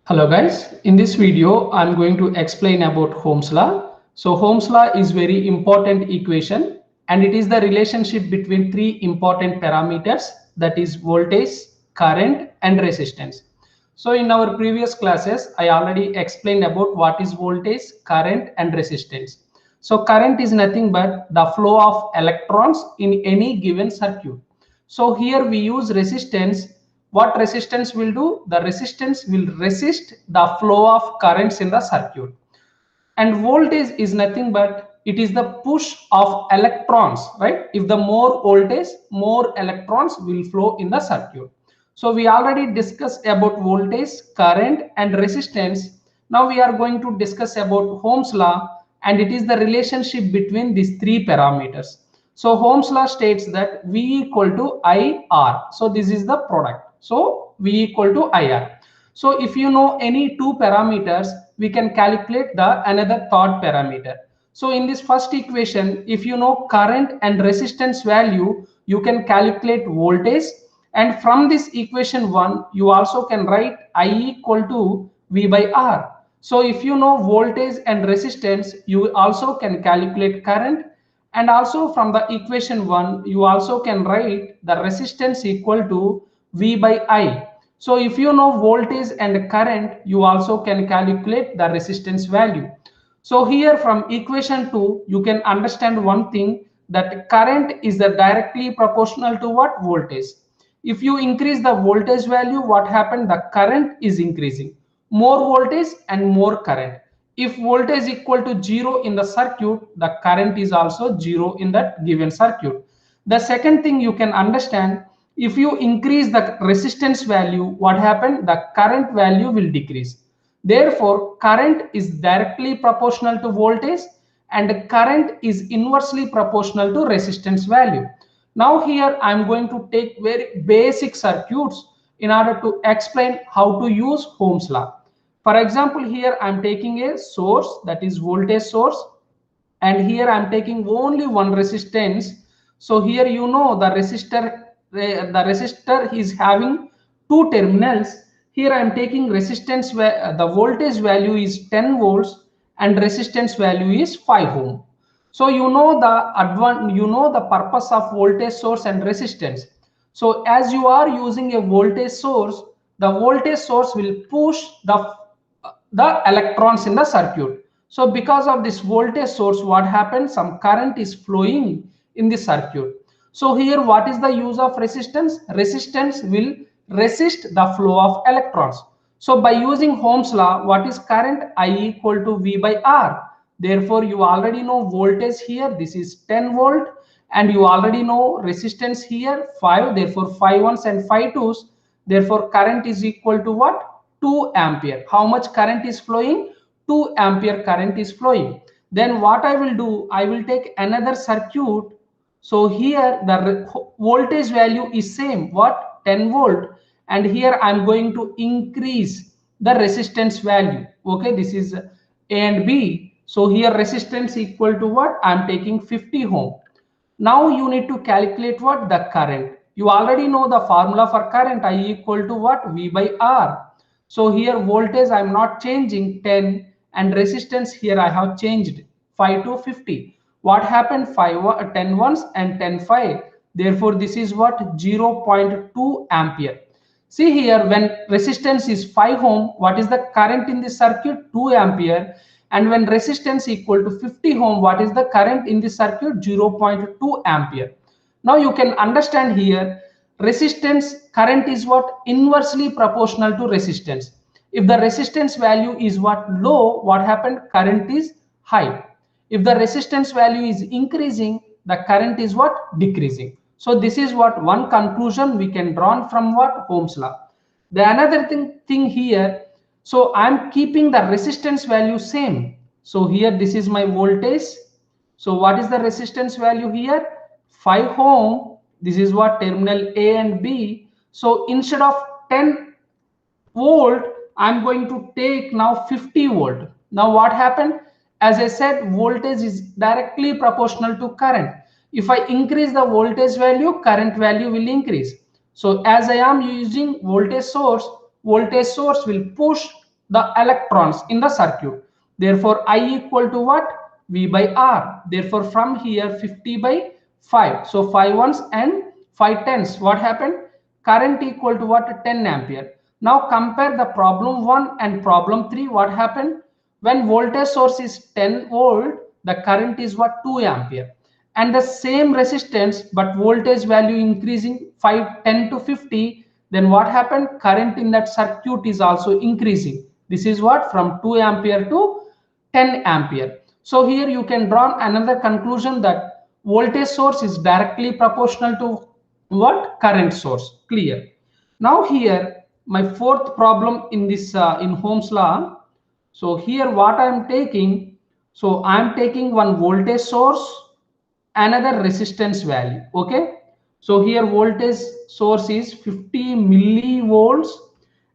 Hello guys, in this video I'm going to explain about Holmes law. So Holmes law is very important equation and it is the relationship between three important parameters, that is voltage, current and resistance. So in our previous classes I already explained about what is voltage, current and resistance. So current is nothing but the flow of electrons in any given circuit. So here we use resistance. What resistance will do? The resistance will resist the flow of currents in the circuit. And voltage is nothing but it is the push of electrons, right? If the more voltage, more electrons will flow in the circuit. So we already discussed about voltage, current and resistance. Now we are going to discuss about Ohm's law, and it is the relationship between these three parameters. So Ohm's law states that V equal to IR. So this is the product. So V equal to IR. So if you know any two parameters, we can calculate the another third parameter. So in this first equation, if you know current and resistance value, you can calculate voltage. And from this equation 1, you also can write I equal to V by R. So if you know voltage and resistance, you also can calculate current. And also from the equation 1, you also can write the resistance equal to V by I. So if you know voltage and current, you also can calculate the resistance value. So here from equation 2, you can understand one thing, that current is the directly proportional to what? Voltage. If you increase the voltage value, what happened? The current is increasing. More voltage and more current. If voltage equal to 0 in the circuit, the current is also 0 in that given circuit. The second thing you can understand, if you increase the resistance value, what happened? The current value will decrease. Therefore, current is directly proportional to voltage and current is inversely proportional to resistance value. Now here I am going to take very basic circuits in order to explain how to use Ohm's law. For example, here I am taking a source, that is voltage source, and here I am taking only one resistance. So here you know the resistor is having two terminals. Here I am taking resistance where the voltage value is 10 volts and resistance value is 5 ohm. So you know the purpose of voltage source and resistance. So as you are using a voltage source, the voltage source will push the electrons in the circuit. So because of this voltage source, what happens? Some current is flowing in the circuit. So here what is the use of resistance? Resistance will resist the flow of electrons. So by using Ohm's law, what is current? I equal to V by R. Therefore you already know voltage here, this is 10 volt, and you already know resistance here 5, therefore 5 ones and 5 twos. Therefore current is equal to what? 2 ampere. How much current is flowing? 2 ampere current is flowing. Then what I will do, I will take another circuit. So here the voltage value is same, what? 10 volt, and here I'm going to increase the resistance value. Okay, this is A and B. So here resistance equal to what? I'm taking 50 ohm. Now you need to calculate what? The current. You already know the formula for current. I equal to what? V by R. So here voltage I'm not changing 10, and resistance here I have changed 5 to 50. What happened? 10 ones and 10 5. Therefore this is what? 0.2 ampere. See here, when resistance is 5 ohm, what is the current in the circuit? 2 ampere. And when resistance equal to 50 ohm, what is the current in the circuit? 0.2 ampere. Now you can understand here, resistance current is what? Inversely proportional to resistance. If the resistance value is what? Low, what happened? Current is high. If the resistance value is increasing, the current is what? Decreasing. So this is what one conclusion we can draw from what? Ohm's law. The another thing here, so I'm keeping the resistance value same. So here this is my voltage. So what is the resistance value here? 5 ohm. This is what? Terminal A and B. So instead of 10 volt, I'm going to take now 50 volt. Now what happened? As I said, voltage is directly proportional to current. If I increase the voltage value, current value will increase. So as I am using voltage source will push the electrons in the circuit. Therefore, I equal to what? V by R. Therefore, from here 50 by 5. So 5 ones and 5 tenths. What happened? Current equal to what? 10 ampere. Now compare the problem 1 and problem 3. What happened? When voltage source is 10 volt, the current is what? 2 ampere. And the same resistance, but voltage value increasing 5, 10 to 50, then what happened? Current in that circuit is also increasing. This is what? From 2 ampere to 10 ampere. So here you can draw another conclusion that voltage source is directly proportional to what? Current source. Clear. Now here my fourth problem in this in Holmes law. So here what I am taking, so I am taking one voltage source, another resistance value. Okay, so here voltage source is 50 millivolts,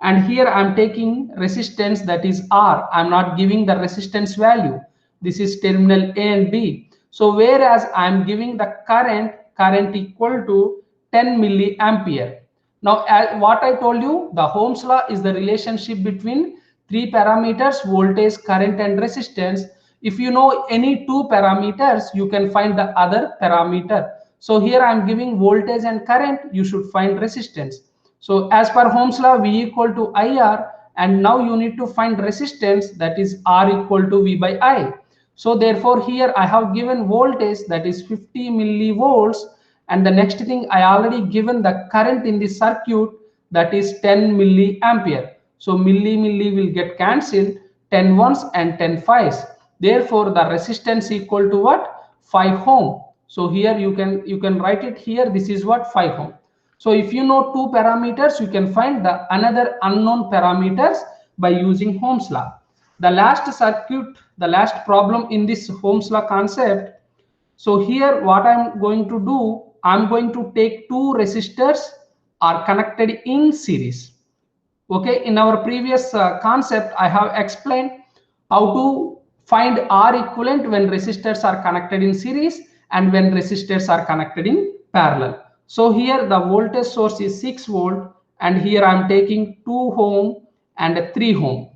and here I'm taking resistance, that is R. I'm not giving the resistance value. This is terminal A and B. So whereas I'm giving the current equal to 10 milliampere. Now, as what I told you, the Ohm's law is the relationship between three parameters: voltage, current, and resistance. If you know any two parameters, you can find the other parameter. So here I am giving voltage and current, you should find resistance. So as per Ohm's law, V equal to IR, and now you need to find resistance, that is R equal to V by I. So therefore here I have given voltage, that is 50 millivolts, and the next thing I already given the current in the circuit, that is 10 milliampere. So milli will get cancelled, 10 ones and 10 fives. Therefore the resistance equal to what? 5 ohm. So here you can write it here, this is what? 5 ohm. So if you know two parameters, you can find the another unknown parameters by using Ohm's law. The last circuit, the last problem in this Ohm's law concept. So here what I'm going to do, I'm going to take two resistors are connected in series. Okay, in our previous concept, I have explained how to find R equivalent when resistors are connected in series and when resistors are connected in parallel. So here the voltage source is 6 volt, and here I am taking 2 ohm and 3 ohm.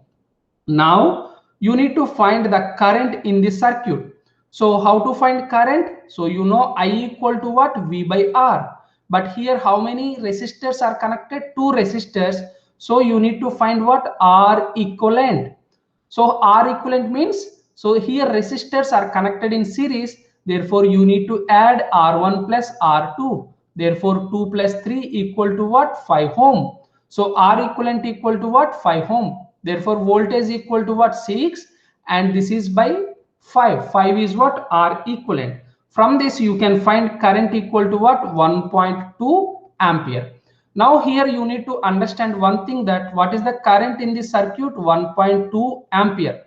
Now you need to find the current in the circuit. So how to find current? So you know I equal to what? V by R. But here how many resistors are connected? Two resistors. So you need to find what? R equivalent. So R equivalent means, so here resistors are connected in series. Therefore you need to add R1 plus R2. Therefore 2 plus 3 equal to what? 5 ohm. So R equivalent equal to what? 5 ohm. Therefore voltage equal to what? 6, and this is by 5. 5 is what? R equivalent. From this you can find current equal to what? 1.2 ampere. Now here you need to understand one thing, that what is the current in the circuit? 1.2 ampere.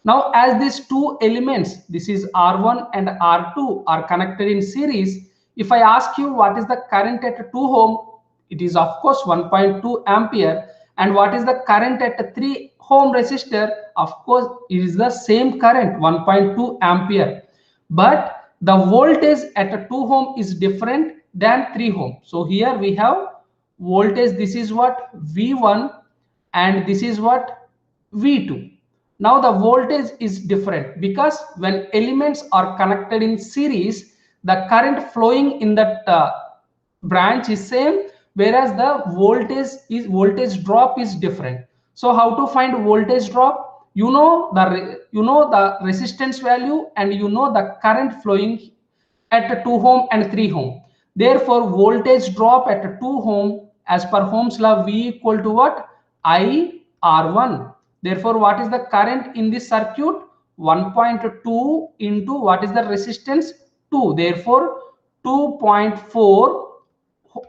Now as these two elements, this is R1 and R2, are connected in series, if I ask you what is the current at 2 ohm, it is of course 1.2 ampere. And what is the current at a 3 ohm resistor? Of course it is the same current, 1.2 ampere. But the voltage at a 2 ohm is different than 3 ohm. So here we have voltage, this is what? V1, and this is what? V2. Now the voltage is different because when elements are connected in series, the current flowing in that branch is same, whereas the voltage drop is different. So how to find voltage drop? You know the resistance value, and you know the current flowing at 2 ohm and 3 ohm. Therefore voltage drop at 2 ohm, as per Ohm's law, V equal to what? I R1. Therefore what is the current in this circuit? 1.2 into what is the resistance? 2. Therefore 2.4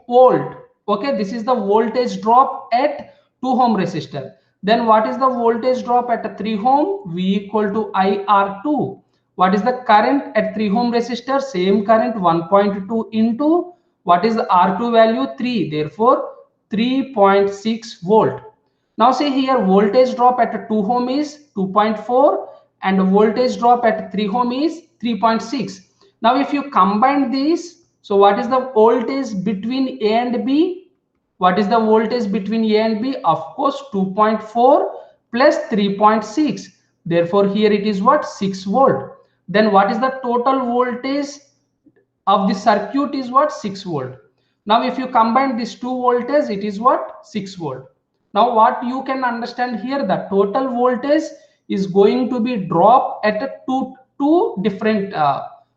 volt. Okay, this is the voltage drop at 2 ohm resistor. Then what is the voltage drop at 3 ohm? V equal to IR2. What is the current at 3 ohm resistor? Same current, 1.2 into what is the R2 value? 3. Therefore 3.6 volt. Now see here, voltage drop at 2 ohm is 2.4 and voltage drop at 3 ohm is 3.6. Now if you combine these, so what is the voltage between A and B? What is the voltage between A and B? Of course 2.4 plus 3.6. Therefore, here it is what? 6 volt. Then what is the total voltage of the circuit is what? 6 volt. Now if you combine these two voltages, it is what? 6 volt. Now what you can understand here, the total voltage is going to be drop at a two different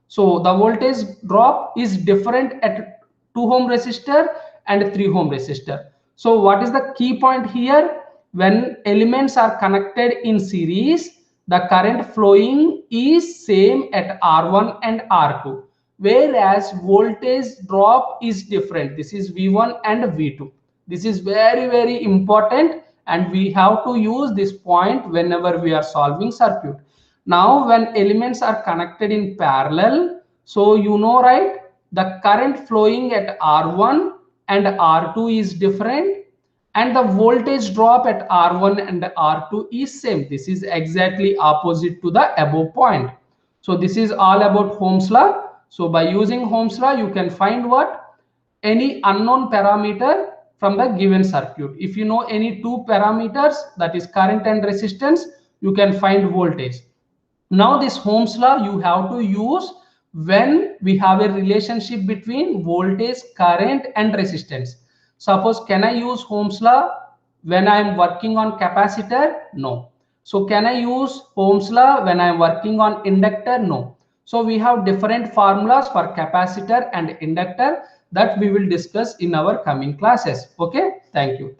so the voltage drop is different at 2 ohm resistor and 3 ohm resistor. So what is the key point here? When elements are connected in series, the current flowing is same at R1 and R2, whereas voltage drop is different. This is V1 and V2. This is very important, and we have to use this point whenever we are solving circuit. Now when elements are connected in parallel, so you know, right, the current flowing at R1 and R2 is different, and the voltage drop at R1 and R2 is same. This is exactly opposite to the above point. So this is all about Holmes law. So by using Holmes law, you can find what? Any unknown parameter from the given circuit. If you know any two parameters, that is current and resistance, you can find voltage. Now this Holmes law you have to use when we have a relationship between voltage, current and resistance. Suppose, can I use Holmes law when I am working on capacitor? No. So can I use Holmes law when I am working on inductor? No. So we have different formulas for capacitor and inductor that we will discuss in our coming classes. Okay, thank you.